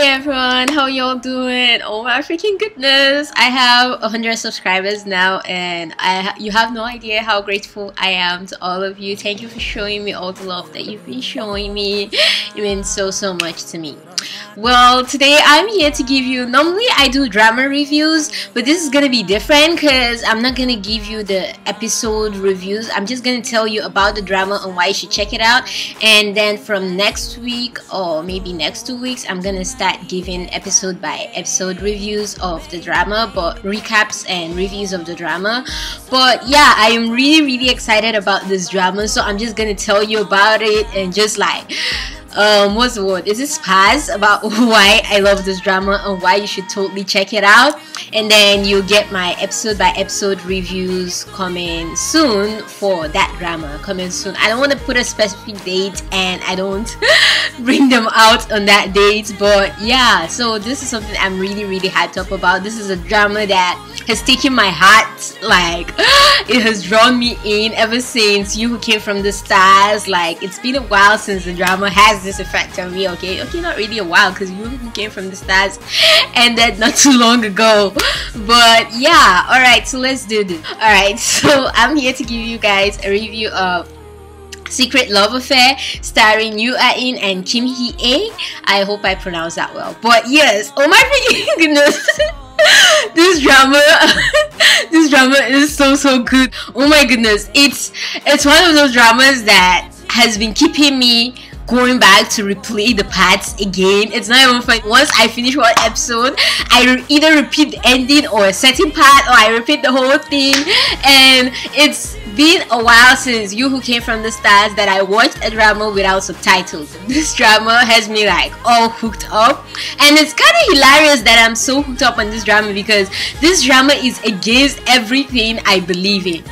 Hey everyone, how y'all doing? Oh my freaking goodness, I have 100 subscribers now, and you have no idea how grateful I am to all of you. Thank you for showing me all the love that you've been showing me. It means so much to me. Well, today I'm here to give you, normally I do drama reviews, but this is gonna be different because I'm not gonna give you the episode reviews. I'm just gonna tell you about the drama and why you should check it out, and then from next week or maybe next 2 weeks I'm gonna start giving episode by episode reviews of the drama, but recaps and reviews of the drama. But yeah, I am really excited about this drama, so I'm just gonna tell you about it and just like what's the word? Is this pass about why I love this drama and why you should totally check it out, and then you'll get my episode by episode reviews coming soon for that drama. Coming soon. I don't want to put a specific date and I don't bring them out on that date, but yeah, so this is something I'm really hyped up about. This is a drama that has taken my heart, like it has drawn me in ever since You Who Came From the Stars. Like, it's been a while since the drama has this effect on me. Okay, not really a while because You Who Came From the Stars ended not too long ago, but yeah. Alright, so let's do this. Alright, so I'm here to give you guys a review of Secret Love Affair starring Yoo Ah-in and Kim Hee-ae. I hope I pronounced that well, but yes, oh my freaking goodness. This drama is so good. Oh my goodness, it's one of those dramas that has been keeping me going back to replay the parts again. It's not even fun. Once I finish one episode, I either repeat the ending or a certain part, or I repeat the whole thing. And it's been a while since You Who Came From the Stars that I watched a drama without subtitles. This drama has me like all hooked up, and it's kind of hilarious that I'm so hooked up on this drama because this drama is against everything I believe in.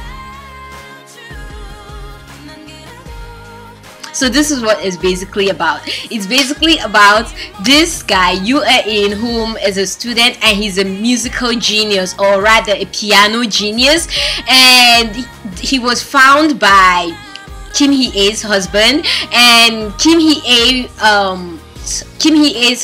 So this is what it's basically about. It's basically about this guy, Yoo Ah-in, whom is a student, and he's a musical genius, or rather a piano genius, and he was found by Kim Hee-ae's husband, and Kim Hee-ae's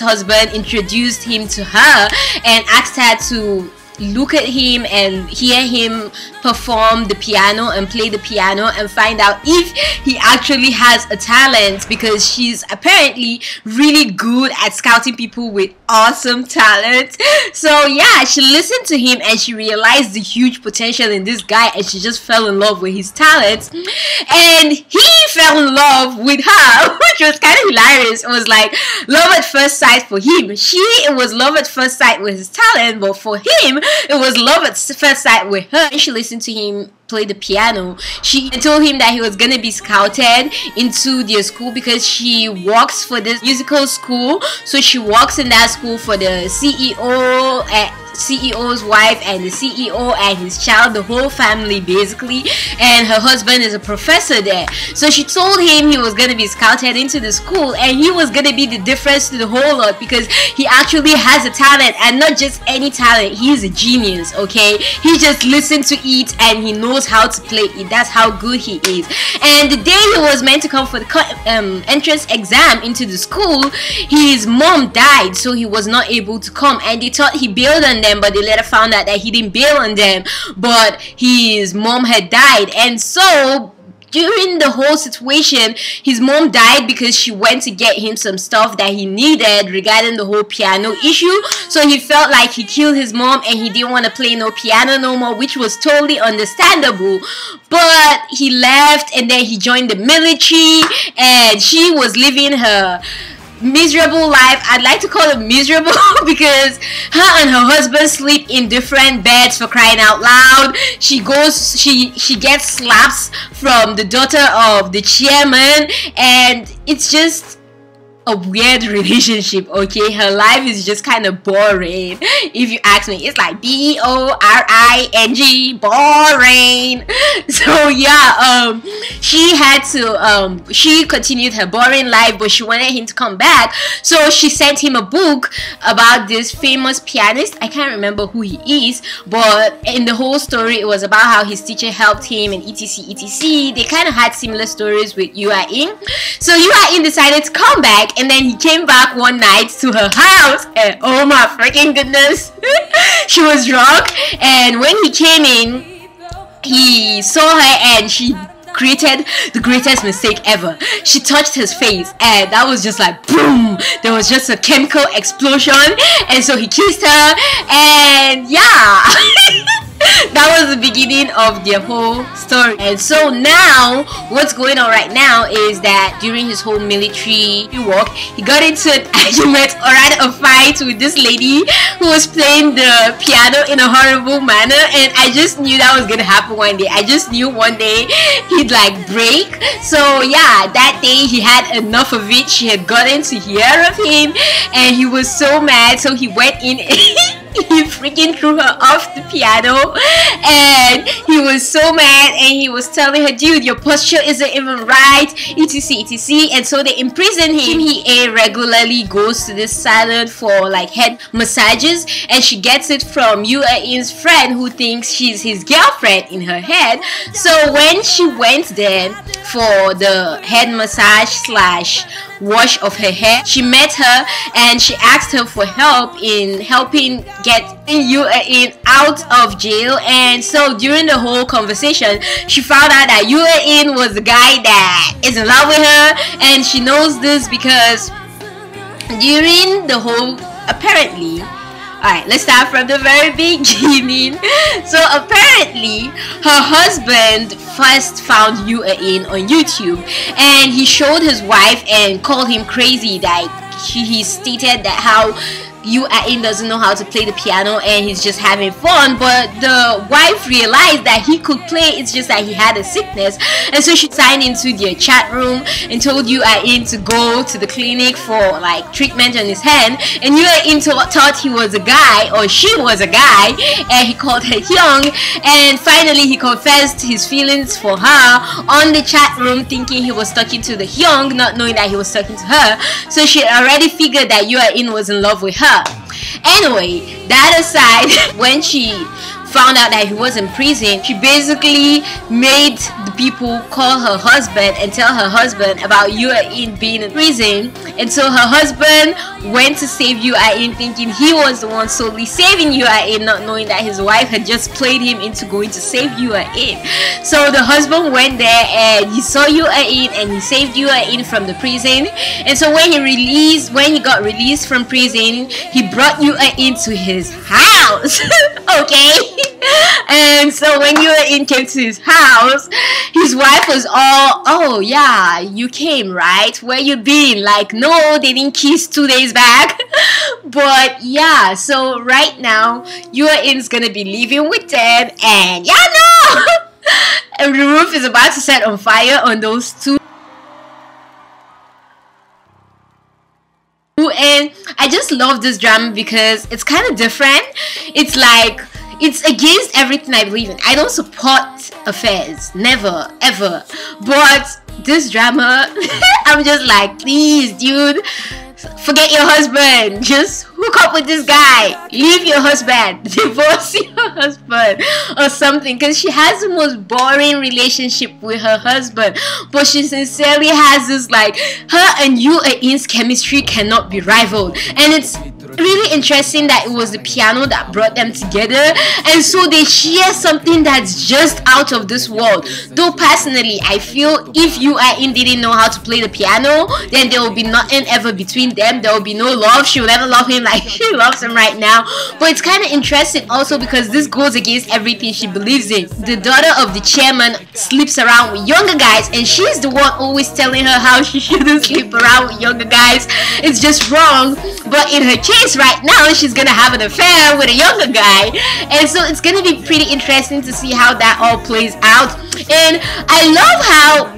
husband introduced him to her and asked her to look at him and hear him perform the piano and play the piano and find out if he actually has a talent, because she's apparently really good at scouting people with awesome talent. So yeah, she listened to him and she realized the huge potential in this guy, and she just fell in love with his talents, and he fell in love with her, which was kind of hilarious. It was like love at first sight for him. It was love at first sight with his talent, but for him it was love at first sight with her. She listened to him play the piano. She told him that he was gonna be scouted into their school because she works for this musical school. So she works in that school for the CEO's wife and the CEO and his child, the whole family basically, and her husband is a professor there. So she told him he was gonna be scouted into the school, and he was gonna be the difference to the whole lot because he actually has a talent, and not just any talent. He's a genius. Okay, he just listens to it and he knows how to play it. That's how good he is. And the day he was meant to come for the entrance exam into the school, his mom died, so he was not able to come, and they thought he bailed on them, but they later found out that he didn't bail on them, but his mom had died. And so during the whole situation, his mom died because she went to get him some stuff that he needed regarding the whole piano issue. So he felt like he killed his mom and he didn't want to play no piano no more, which was totally understandable. But he left, and then he joined the military, and she was living her miserable life. I'd like to call it miserable because her and her husband sleep in different beds, for crying out loud. She gets slaps from the daughter of the chairman, and it's just a weird relationship. Okay, her life is just kind of boring, if you ask me. It's like BORING, boring. So yeah, she continued her boring life, but she wanted him to come back, so she sent him a book about this famous pianist. I can't remember who he is, but in the whole story it was about how his teacher helped him and etc. They kind of had similar stories with Yoo Ah-in. So Yoo Ah-in decided to come back back, and then he came back one night to her house, and oh my freaking goodness, she was drunk. And when he came in, he saw her and she created the greatest mistake ever. She touched his face, and that was just like boom, there was just a chemical explosion. And so he kissed her, and yeah. That was the beginning of their whole story. And so now what's going on right now is that during his whole military work, he got into an argument, or rather a fight, with this lady who was playing the piano in a horrible manner. And I just knew that was gonna happen one day. I just knew one day he'd like break. So yeah, that day he had enough of it. She had gotten to hear of him, and he was so mad, so he went in he freaking threw her off the piano, and he was so mad, and he was telling her, dude, your posture isn't even right, etc etc. And so they imprisoned him. He regularly goes to this salon for like head massages, and she gets it from In's friend, who thinks she's his girlfriend in her head. So when she went there for the head massage slash wash of her hair, she met her and she asked her for help in helping get In out of jail. And so during the whole conversation, she found out that In was the guy that is in love with her, and she knows this because during the whole, apparently, alright, let's start from the very beginning. So apparently her husband first found In on YouTube, and he showed his wife and called him crazy. That he stated that how In doesn't know how to play the piano and he's just having fun. But the wife realized that he could play, it's just that he had a sickness. And so she signed into their chat room and told In to go to the clinic for like treatment on his hand. And In thought he was a guy, or she was a guy, and he called her Hyung. And finally he confessed his feelings for her on the chat room, thinking he was talking to the Hyung, not knowing that he was talking to her. So she already figured that In was in love with her. Anyway, that aside, when she found out that he was in prison, she basically made the people call her husband and tell her husband about In being in prison. And so her husband went to save In, thinking he was the one solely saving In, not knowing that his wife had just played him into going to save In. So the husband went there and he saw In and he saved In from the prison. And so when he got released from prison, he brought In to his house. Okay. And so when In came to his house, his wife was all, oh yeah, you came, right? Where you been? Like, no, they didn't kiss 2 days back. But yeah, so right now In's gonna be living with them, and yeah, no. And the roof is about to set on fire on those two. And I just love this drama because it's kind of different. It's like, it's against everything I believe in. I don't support affairs, never, ever. But this drama, I'm just like, please, dude, forget your husband. Just hook up with this guy. Leave your husband. Divorce your husband or something. Because she has the most boring relationship with her husband. But she sincerely has this, like, her and In's chemistry cannot be rivaled. And it's really interesting that it was the piano that brought them together, and so they share something that's just out of this world. Though personally I feel if In didn't know how to play the piano, then there will be nothing ever between them. There will be no love. She will never love him like she loves him right now. But it's kind of interesting also because this goes against everything she believes in. The daughter of the chairman sleeps around with younger guys, and she's the one always telling her how she shouldn't sleep around with younger guys. It's just wrong. But in her case right now, she's gonna have an affair with a younger guy, and so it's gonna be pretty interesting to see how that all plays out. And I love how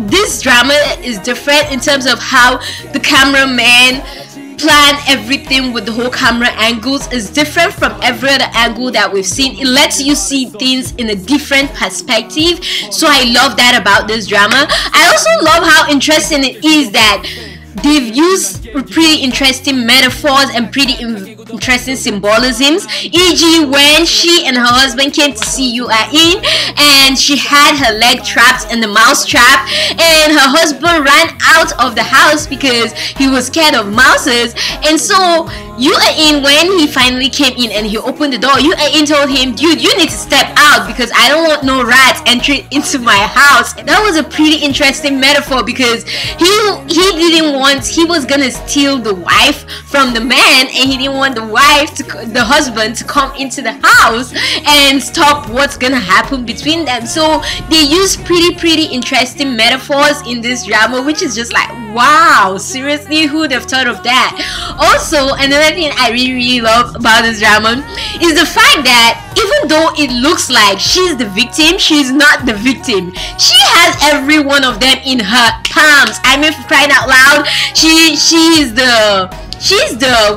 this drama is different in terms of how the cameraman planned everything with the whole camera angles. Is different from every other angle that we've seen. It lets you see things in a different perspective, so I love that about this drama. I also love how interesting it is that they've used pretty interesting metaphors and pretty interesting symbolisms, e.g. when she and her husband came to see Yu-in and she had her leg trapped in the mouse trap and her husband ran out of the house because he was scared of mouses. And so Yu-in, when he finally came in and he opened the door, Yu-in told him, dude, you need to step out because I don't want no rats entering into my house. That was a pretty interesting metaphor because he was gonna steal the wife from the man, and he didn't want the husband to come into the house and stop what's gonna happen between them. So they use pretty interesting metaphors in this drama, which is just like, wow, seriously, who would have thought of that? Also, another thing I really love about this drama is the fact that even though it looks like she's the victim, she's not the victim. She has every one of them in her palms. I mean, for crying out loud, she's the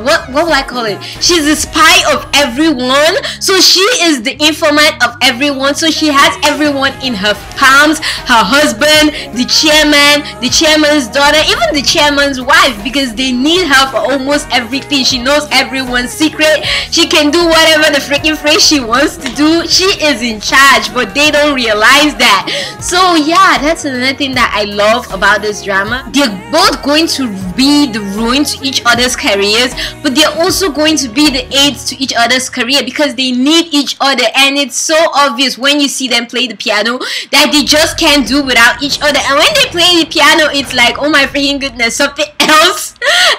what will I call it? She's the spy of everyone. So she is the informant of everyone. So she has everyone in her palms. Her husband, the chairman, the chairman's daughter, even the chairman's wife, because they need her for almost everything. She knows everyone's secret. She can do whatever the freaking phrase she wants to do. She is in charge, but they don't realize that. So yeah, that's another thing that I love about this drama. They're both going to be the ruin to each other's careers, but they're also going to be the aids to each other's career because they need each other. And it's so obvious when you see them play the piano that they just can't do without each other. And when they play the piano, it's like, oh my freaking goodness, something else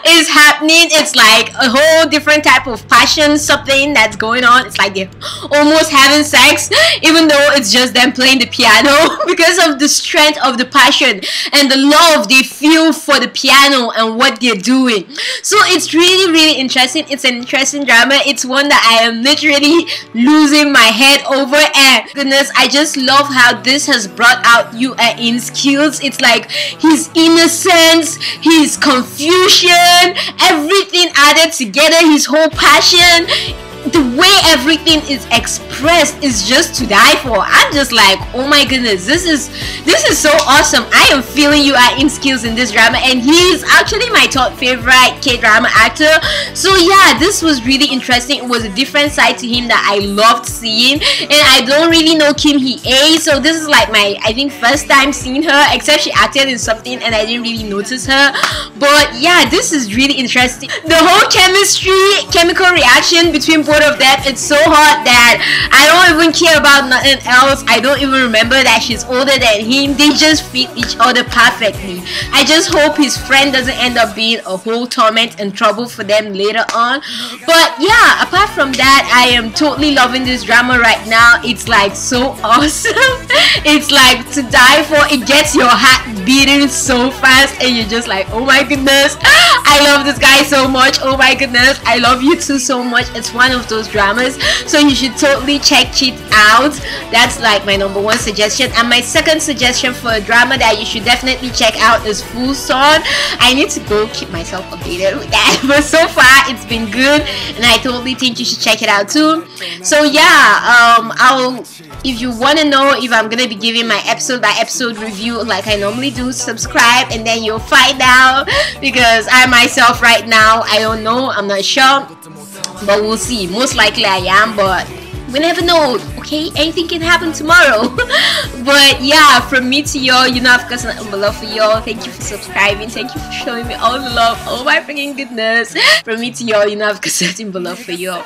is happening. It's like a whole different type of passion, something that's going on. It's like they're almost having sex, even though it's just them playing the piano because of the strength of the passion and the love they feel for the piano and what they're doing. So it's really interesting. It's an interesting drama. It's one that I am literally losing my head over, and goodness, I just love how this has brought out Yu-in's skills. It's like his innocence, his confusion, everything added together, his whole passion. The way everything is expressed is just to die for. I'm just like, oh my goodness, this is so awesome. I am feeling Yu-in skills in this drama, and he's actually my top favorite K-drama actor. So yeah, this was really interesting. It was a different side to him that I loved seeing, and I don't really know Kim Hee-ae, so this is like my, I think, first time seeing her, except she acted in something and I didn't really notice her. But yeah, this is really interesting. The whole chemical reaction between both of them, it's so hot that I don't even care about nothing else. I don't even remember that she's older than him. They just fit each other perfectly. I just hope his friend doesn't end up being a whole torment and trouble for them later on. But yeah, apart from that, I am totally loving this drama right now. It's like so awesome. It's like to die for. It gets your heart beating so fast and you're just like, oh my goodness, I love this guy so much. Oh my goodness, I love you too so much. It's one of those dramas, so you should totally check it out. That's like my number one suggestion. And my second suggestion for a drama that you should definitely check out is Full Son. I need to go keep myself updated with that, but so far it's been good and I totally think you should check it out too. So yeah, if you want to know if I'm gonna be giving my episode by episode review like I normally do, subscribe and then you'll find out, because I myself right now, I don't know, I'm not sure, but we'll see. Most likely I am, but we never know. Okay, anything can happen tomorrow. But yeah, from me to y'all, you know, I've got some love for y'all. Thank you for subscribing. Thank you for showing me all the love. Oh my freaking goodness. From me to y'all, you know, I've got something love for y'all.